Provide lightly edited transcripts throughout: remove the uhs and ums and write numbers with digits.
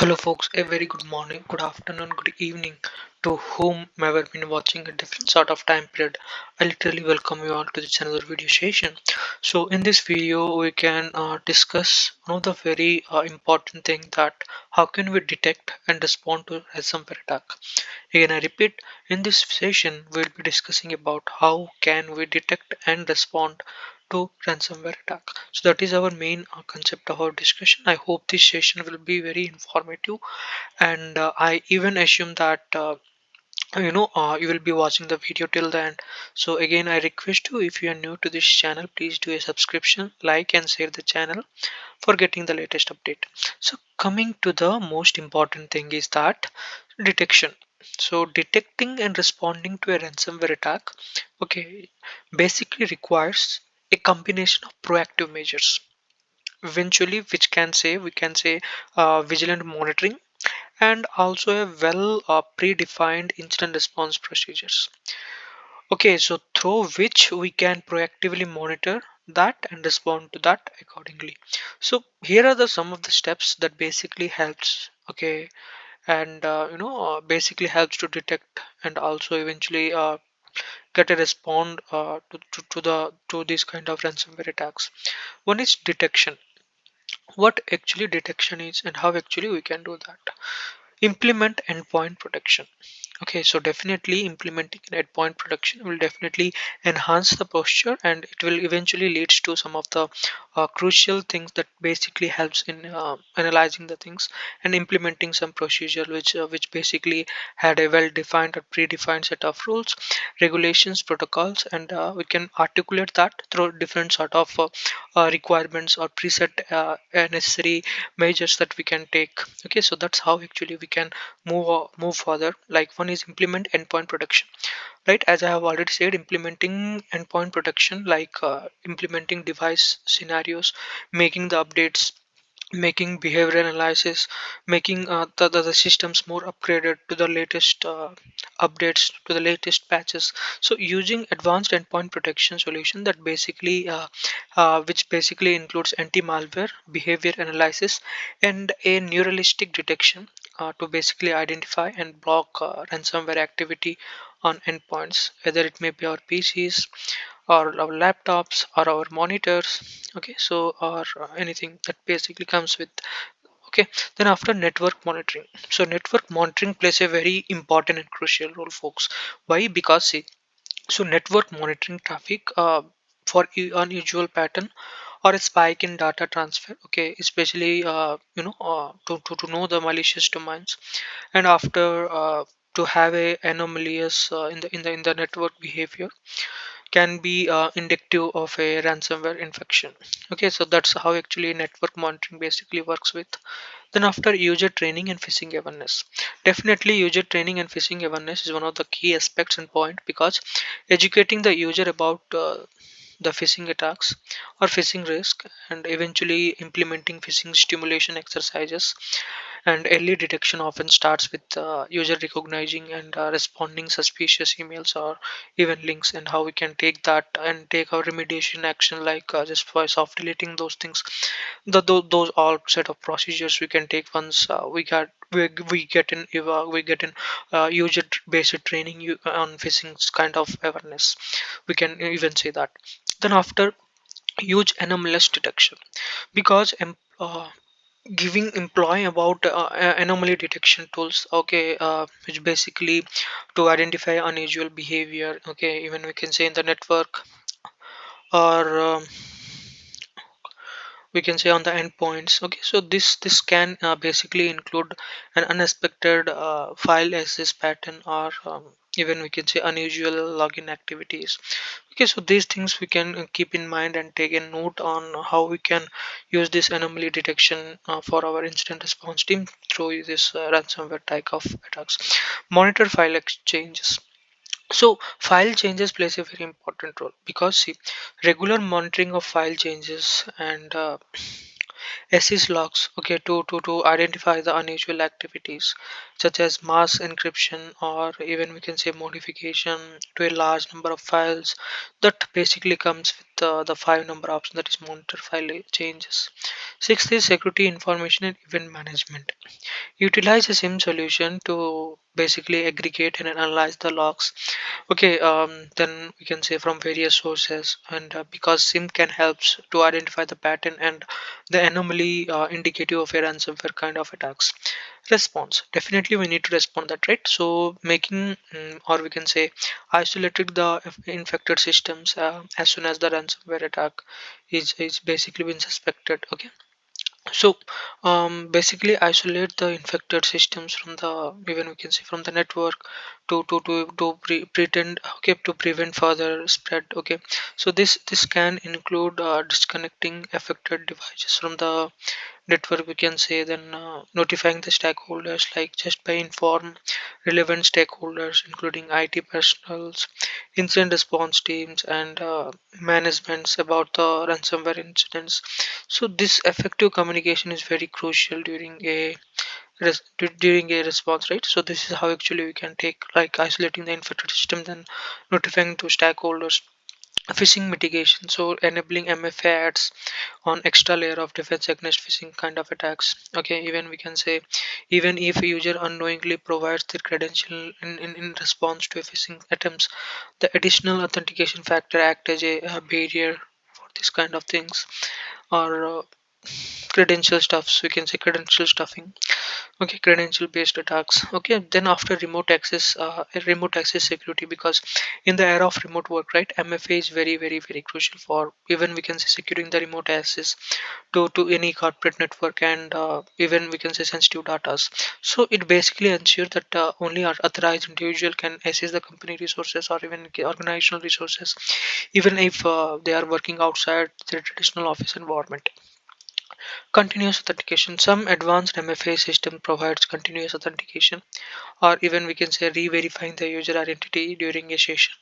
Hello, folks. A very good morning, good afternoon, good evening to whomever been watching a different sort of time period. I literally welcome you all to this another video session. So, in this video, we can discuss one of the very important thing that how can we detect and respond to ransomware attack. Again, I repeat, in this session, we'll be discussing about how can we detect and respond to ransomware attack. So that is our main concept of our discussion. I hope this session will be very informative, and I even assume that you will be watching the video till the end. So again, I request you, if you are new to this channel, please do a subscription, like and share the channel for getting the latest update. So coming to the most important thing is that detection. So detecting and responding to a ransomware attack, okay, basically requires a combination of proactive measures, eventually, which can say we can say vigilant monitoring, and also a well predefined incident response procedures. Okay, so through which we can proactively monitor that and respond to that accordingly. So here are the some of the steps that basically helps. Okay, and basically helps to detect and also eventually get a respond to these kind of ransomware attacks. One is detection. What actually detection is and how actually we can do that. Implement endpoint protection. Okay, so definitely implementing an endpoint protection will definitely enhance the posture, and it will eventually leads to some of the crucial things that basically helps in analyzing the things and implementing some procedure which basically had a well defined or predefined set of rules, regulations, protocols, and we can articulate that through different sort of requirements or preset necessary measures that we can take. Okay, so that's how actually we can move further. Like, one is implement endpoint protection, right? As I have already said, implementing endpoint protection, like implementing device scenarios, making the updates, making behavioral analysis, making the systems more upgraded to the latest updates, to the latest patches. So using advanced endpoint protection solution that basically which basically includes anti-malware, behavior analysis, and a neuralistic detection to basically identify and block ransomware activity on endpoints, whether it may be our PCs or our laptops or our monitors. Okay, so or anything that basically comes with. Okay, then after network monitoring. So network monitoring plays a very important and crucial role, folks. Why? Because see, so network monitoring traffic for unusual pattern or a spike in data transfer. Okay, especially to know the malicious domains, and after to have a anomalous in the network behavior can be indicative of a ransomware infection. Okay, so that's how actually network monitoring basically works with. Then after user training and phishing awareness, definitely user training and phishing awareness is one of the key aspects and point, because educating the user about the phishing attacks or phishing risk, and eventually implementing phishing stimulation exercises, and early detection often starts with user recognizing and responding suspicious emails or even links, and how we can take that and take our remediation action, like just for soft deleting those things. Those all set of procedures we can take once we get in user based training on phishing kind of awareness, we can even say that. Then after, huge anomalous detection, because giving employee about anomaly detection tools. Okay, which basically to identify unusual behavior. Okay, even we can say in the network, or we can say on the endpoints. Okay, so this can basically include an unexpected file access pattern, or even we can say unusual login activities. Okay, so these things we can keep in mind and take a note on how we can use this anomaly detection for our incident response team through this ransomware type of attacks. Monitor file exchanges. So file changes plays a very important role, because see, regular monitoring of file changes and SES logs, okay, to identify the unusual activities such as mass encryption, or even we can say modification to a large number of files, that basically comes with the five number option, that is monitor file changes. Sixth is security information and event management. utilize a SIM solution to basically aggregate and analyze the logs. Okay, then we can say from various sources, and because SIM can helps to identify the pattern and the anomaly indicative of a ransomware kind of attacks. Response, definitely we need to respond that, right? So making or we can say isolated the infected systems as soon as the ransomware attack is basically been suspected. Okay, so basically isolate the infected systems from the, even we can say, from the network to pretend, okay, to prevent further spread. Okay, so this can include disconnecting affected devices from the network, we can say, then notifying the stakeholders, like just by inform relevant stakeholders including IT personnels, incident response teams, and managements about the ransomware incidents. So this effective communication is very crucial during a during a response, right? So this is how actually we can take, like isolating the infected system, then notifying to stakeholders. Phishing mitigation, so enabling MFA ads on extra layer of defense against phishing kind of attacks. Okay, even we can say, even if a user unknowingly provides their credential in response to a phishing attempts, the additional authentication factor act as a barrier for this kind of things, or credential stuffs, we can say credential stuffing. Okay, credential based attacks. Okay, then after remote access security, because in the era of remote work, right, MFA is very crucial for, even we can say, securing the remote access to any corporate network, and even we can say sensitive data. So it basically ensures that only our authorized individual can access the company resources or even organizational resources, even if they are working outside their traditional office environment. Continuous authentication. Some advanced MFA system provides continuous authentication, or even we can say re-verifying the user identity during a session.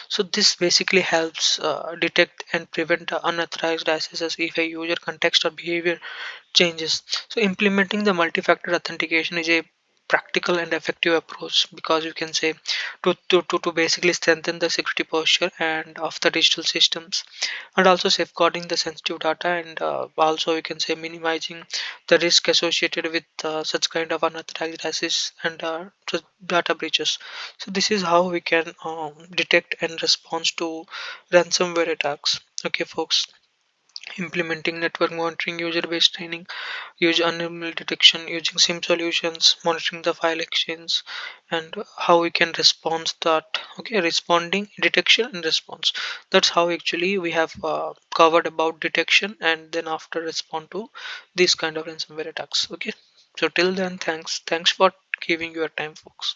So this basically helps detect and prevent unauthorized accesses if a user context or behavior changes. So implementing the multi-factor authentication is a practical and effective approach, because you can say to basically strengthen the security posture and of the digital systems, and also safeguarding the sensitive data, and also you can say minimizing the risk associated with such kind of unauthorized access and data breaches. So this is how we can detect and respond to ransomware attacks. Okay folks, implementing network monitoring, user-based training, use anomaly detection using SIM solutions, monitoring the file exchange, and how we can respond that. Okay, responding, detection, and response. That's how actually we have covered about detection and then after respond to these kind of ransomware attacks. Okay, so till then, thanks for giving your time, folks.